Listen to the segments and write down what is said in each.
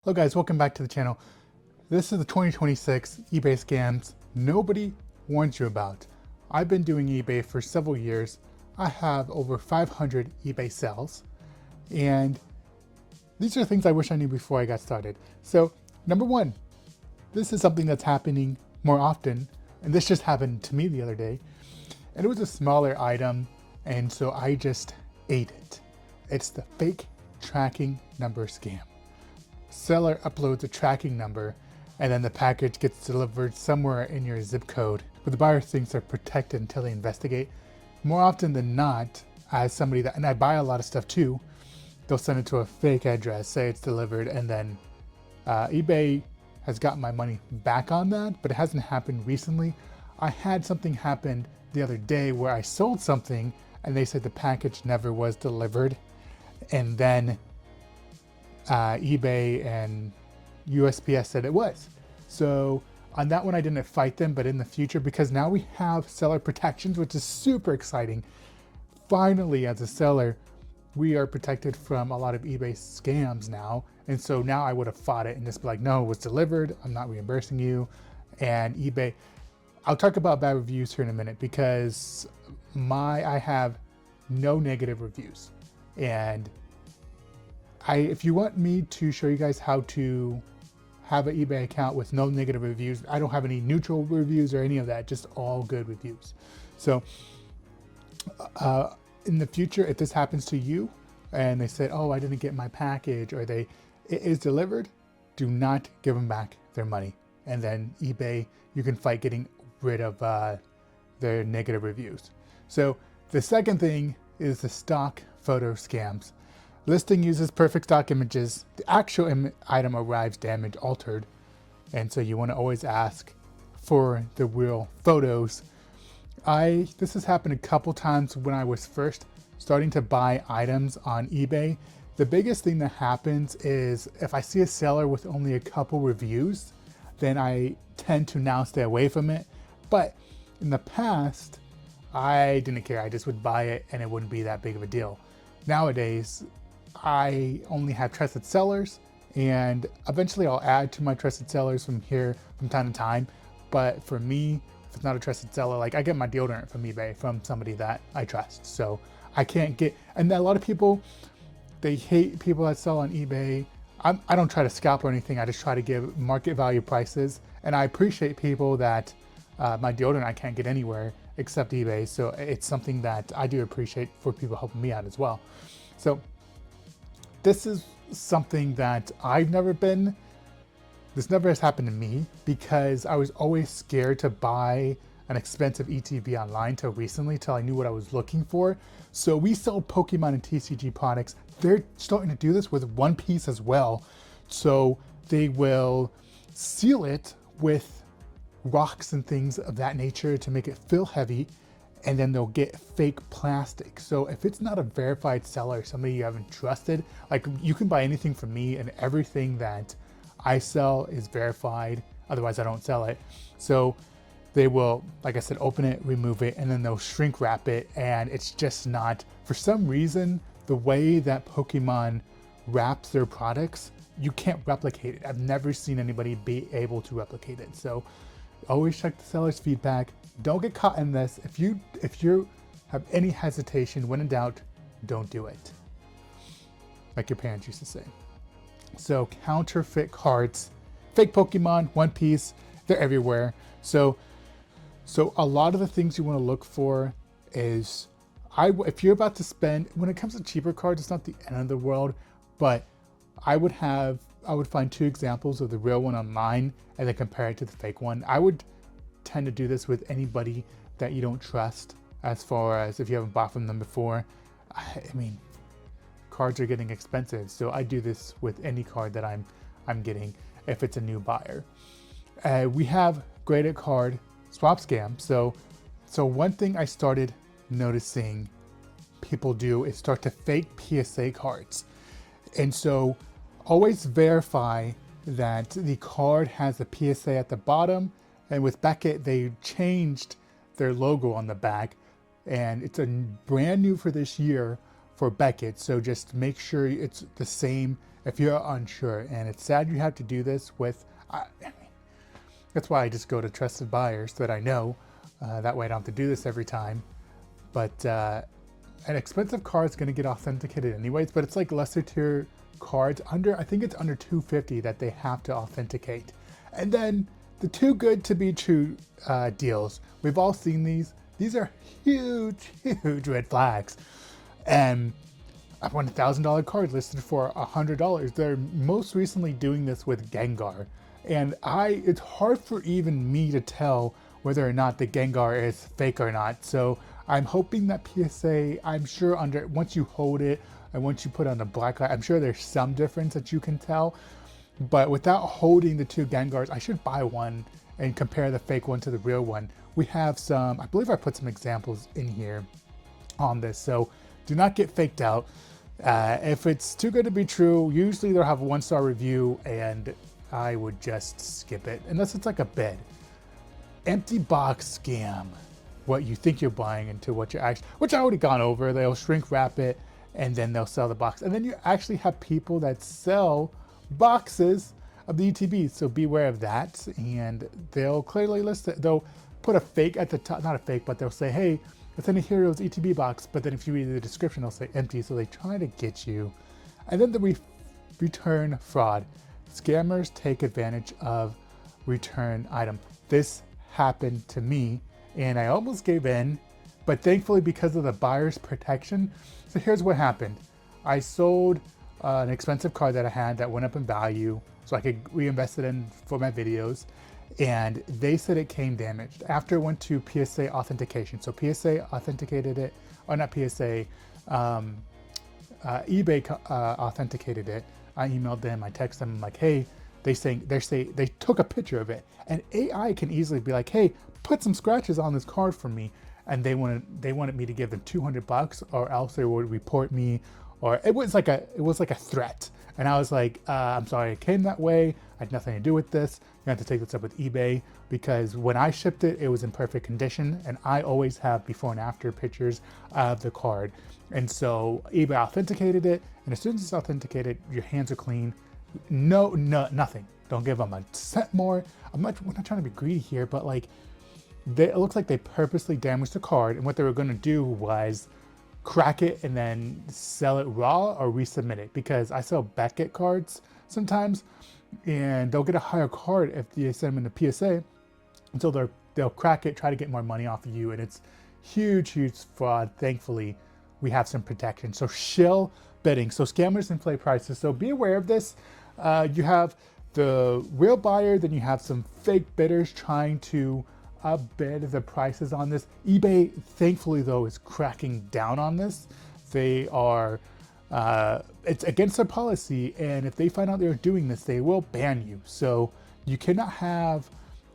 Hello guys, welcome back to the channel. This is the 2026 eBay scams nobody warns you about. I've been doing eBay for several years. I have over 500 eBay sales, and these are things I wish I knew before I got started. So number one, this is something that's happening more often, and this just happened to me the other day, and it was a smaller item, and so I just ate it. It's the fake tracking number scam. Seller uploads a tracking number and then the package gets delivered somewhere in your zip code, but the buyer thinks they're protected until they investigate. More often than not, as somebody that, and I buy a lot of stuff too, they'll send it to a fake address, say it's delivered, and then eBay has gotten my money back on that, but it hasn't happened recently. I had something happen the other day where I sold something and they said the package never was delivered, and then eBay and USPS said it was. So on that one I didn't fight them, but in the future, because now we have seller protections, which is super exciting. Finally, as a seller, we are protected from a lot of eBay scams now. And so now I would have fought it and just be like, no, it was delivered, I'm not reimbursing you. And eBay, I'll talk about bad reviews here in a minute, because I have no negative reviews. And if you want me to show you guys how to have an eBay account with no negative reviews, I don't have any neutral reviews or any of that, just all good reviews. So in the future, if this happens to you and they said, oh, I didn't get my package, or it is delivered, do not give them back their money. And then eBay, you can fight getting rid of their negative reviews. So the second thing is the stock photo scams. Listing uses perfect stock images. The actual item arrives damaged, altered, and so you want to always ask for the real photos. This has happened a couple times when I was first starting to buy items on eBay. The biggest thing that happens is if I see a seller with only a couple reviews, then I tend to now stay away from it. But in the past, I didn't care. I just would buy it and it wouldn't be that big of a deal. Nowadays, I only have trusted sellers, and eventually I'll add to my trusted sellers from here from time to time. But for me, if it's not a trusted seller, like I get my deodorant from eBay from somebody that I trust. So I can't get, and a lot of people, they hate people that sell on eBay. I don't try to scalp or anything. I just try to give market value prices. And I appreciate people that my deodorant I can't get anywhere except eBay. So it's something that I do appreciate for people helping me out as well. So this is something that this never has happened to me, because I was always scared to buy an expensive ETB online till recently, till I knew what I was looking for. So we sell Pokemon and TCG products. They're starting to do this with One Piece as well. So they will seal it with rocks and things of that nature to make it feel heavy, and then they'll get fake plastic. So if it's not a verified seller, somebody you haven't trusted, like you can buy anything from me and everything that I sell is verified, otherwise I don't sell it. So they will, like I said, open it, remove it, and then they'll shrink wrap it, and it's just not, for some reason, the way that Pokemon wraps their products, you can't replicate it. I've never seen anybody be able to replicate it. So always check the seller's feedback. Don't get caught in this. If you have any hesitation, when in doubt, don't do it. Like your parents used to say. So counterfeit cards, fake Pokemon, One Piece, they're everywhere. So a lot of the things you want to look for is, if you're about to spend, when it comes to cheaper cards, it's not the end of the world, but I would find two examples of the real one online and then compare it to the fake one. I would tend to do this with anybody that you don't trust, as far as if you haven't bought from them before. I mean, cards are getting expensive, so I do this with any card that I'm getting if it's a new buyer. We have graded card swap scam. So one thing I started noticing people do is start to fake PSA cards. And so always verify that the card has a PSA at the bottom. And with Beckett, they changed their logo on the back, and it's a brand new for this year for Beckett. So just make sure it's the same if you're unsure. And it's sad you have to do this with, that's why I just go to trusted buyers that I know. That way I don't have to do this every time. But an expensive card is going to get authenticated anyways, but it's like lesser tier cards under, I think it's under 250 that they have to authenticate. And then the too good to be true deals. We've all seen these. These are huge, huge red flags. And I've won a $1,000 card listed for $100. They're most recently doing this with Gengar. And it's hard for even me to tell whether or not the Gengar is fake or not. So I'm hoping that PSA, I'm sure once you hold it and once you put on the black light, I'm sure there's some difference that you can tell. But without holding the two Gengars, I should buy one and compare the fake one to the real one. We have some, I believe I put some examples in here on this. So do not get faked out. If it's too good to be true, usually they'll have a 1-star review and I would just skip it unless it's like a bid. Empty box scam. What you think you're buying into what you're actually, which I already gone over. They'll shrink wrap it and then they'll sell the box. And then you actually have people that sell boxes of the ETBs. So beware of that. And they'll clearly list it. They'll put a fake at the top, not a fake, but they'll say, hey, it's in a Heroes ETB box. But then if you read the description, they'll say empty. So they try to get you. And then the return fraud. Scammers take advantage of return item. This happened to me and I almost gave in, but thankfully because of the buyer's protection. So here's what happened. I sold an expensive card that I had that went up in value so I could reinvest it in for my videos, and they said it came damaged. After it went to PSA authentication. So PSA authenticated it, or not PSA, eBay authenticated it. I emailed them, I texted them, I'm like, hey, they took a picture of it, and AI can easily be like, hey, put some scratches on this card for me, and they wanted me to give them $200, or else they would report me, or it was like a threat. And I was like, I'm sorry it came that way. I had nothing to do with this. You have to take this up with eBay, because when I shipped it, it was in perfect condition, and I always have before and after pictures of the card. And so eBay authenticated it, and as soon as it's authenticated, your hands are clean. No, nothing. Don't give them a cent more. We're not trying to be greedy here, but like, it looks like they purposely damaged the card, and what they were going to do was crack it and then sell it raw or resubmit it, because I sell Beckett cards sometimes, and they'll get a higher card if you send them into PSA, and so they'll crack it, try to get more money off of you, and it's huge fraud. Thankfully, we have some protection. So shill bidding. So scammers inflate prices. So be aware of this. You have the real buyer, then you have some fake bidders trying to upbid the prices on this. eBay, thankfully though, is cracking down on this. They are, it's against their policy, and if they find out they're doing this, they will ban you. So you cannot have,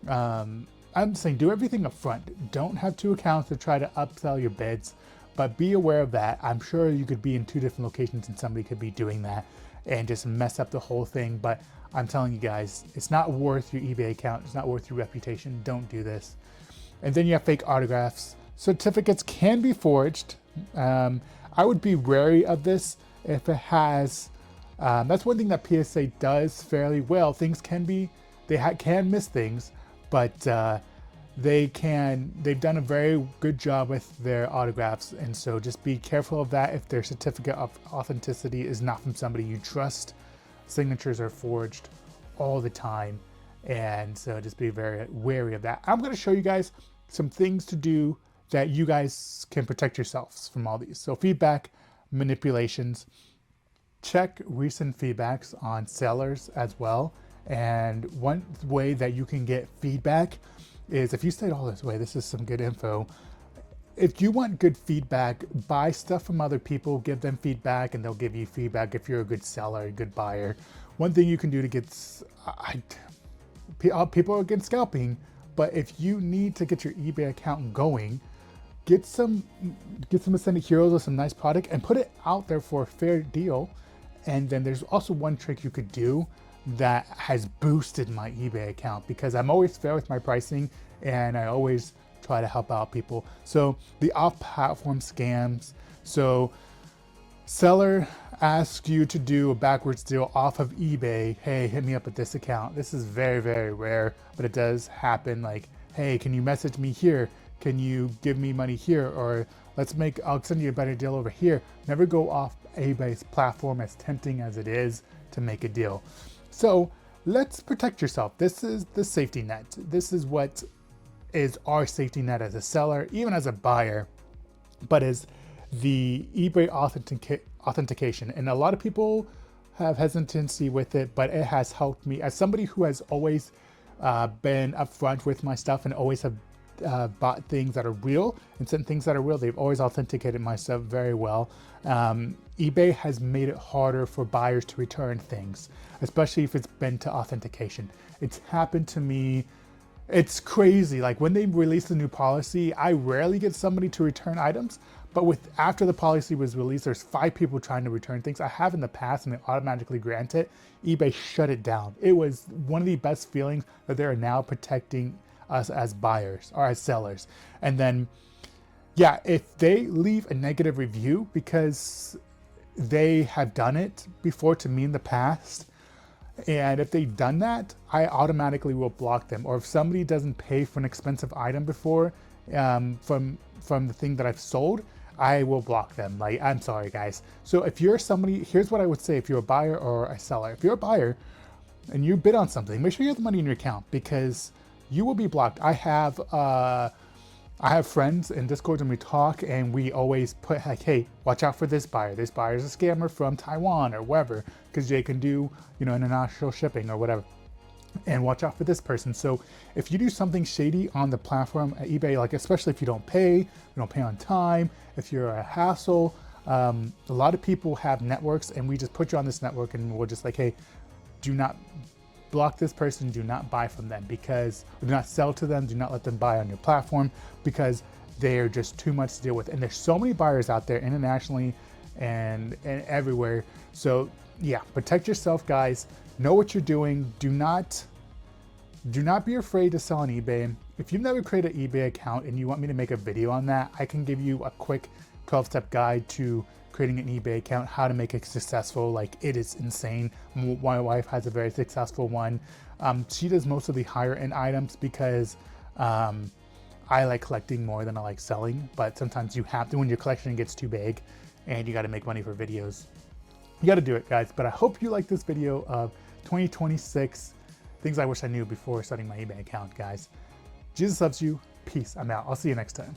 I'm saying do everything up front. Don't have two accounts to try to upsell your bids, but be aware of that. I'm sure you could be in 2 different locations and somebody could be doing that and just mess up the whole thing. But I'm telling you guys, it's not worth your eBay account. It's not worth your reputation. Don't do this. And then you have fake autographs. Certificates can be forged. I would be wary of this if it has, that's one thing that PSA does fairly well. Things can be, can miss things, but they've done a very good job with their autographs. And so just be careful of that. If their certificate of authenticity is not from somebody you trust, signatures are forged all the time. And so just be very wary of that. I'm going to show you guys some things to do that you guys can protect yourselves from all these. So feedback, manipulations, check recent feedbacks on sellers as well. And one way that you can get feedback is if you stayed all this way, this is some good info. If you want good feedback, buy stuff from other people, give them feedback, and they'll give you feedback if you're a good seller, a good buyer. One thing you can do to get, people are against scalping, but if you need to get your eBay account going, get some Ascended Heroes or some nice product and put it out there for a fair deal. And then there's also one trick you could do that has boosted my eBay account, because I'm always fair with my pricing and I always try to help out people. So the off-platform scams. So seller ask you to do a backwards deal off of eBay. Hey, hit me up at this account. This is very, very rare, but it does happen. Like, hey, can you message me here? Can you give me money here? Or I'll send you a better deal over here. Never go off eBay's platform, as tempting as it is to make a deal. So let's protect yourself. This is the safety net. This is what is our safety net as a seller, even as a buyer, but is the eBay authentication. And a lot of people have hesitancy with it, but it has helped me as somebody who has always been upfront with my stuff and always have bought things that are real and sent things that are real. They've always authenticated my stuff very well. eBay has made it harder for buyers to return things, especially if it's been to authentication. It's happened to me. It's crazy. Like when they released the new policy, I rarely get somebody to return items, but after the policy was released, there's 5 people trying to return things. I have in the past and they automatically grant it. eBay shut it down. It was one of the best feelings that they are now protecting us as buyers or as sellers. And then, yeah, if they leave a negative review because they have done it before to me in the past, and if they've done that, I automatically will block them. Or if somebody doesn't pay for an expensive item before from the thing that I've sold, I will block them. Like, I'm sorry, guys. So if you're somebody, here's what I would say if you're a buyer or a seller. If you're a buyer and you bid on something, make sure you have the money in your account because you will be blocked. I have friends in Discord and we talk and we always put like, hey, watch out for this buyer. This buyer is a scammer from Taiwan or wherever, because they can do, international shipping or whatever. And watch out for this person. So if you do something shady on the platform at eBay, like especially if you don't pay on time, if you're a hassle, a lot of people have networks and we just put you on this network and we'll just like, hey, do not block this person, do not buy from them because do not sell to them, do not let them buy on your platform because they're just too much to deal with. And there's so many buyers out there internationally and everywhere. So yeah, protect yourself, guys. Know what you're doing. Do not be afraid to sell on eBay. If you've never created an eBay account and you want me to make a video on that, I can give you a quick 12-step guide to creating an eBay account, how to make it successful. Like, it is insane. My wife has a very successful one. She does most of the higher end items because I like collecting more than I like selling, but sometimes you have to when your collection gets too big and you got to make money for videos. You got to do it, guys. But I hope you like this video of 2026 things I wish I knew before starting my eBay account, guys. Jesus loves you. Peace. I'm out. I'll see you next time.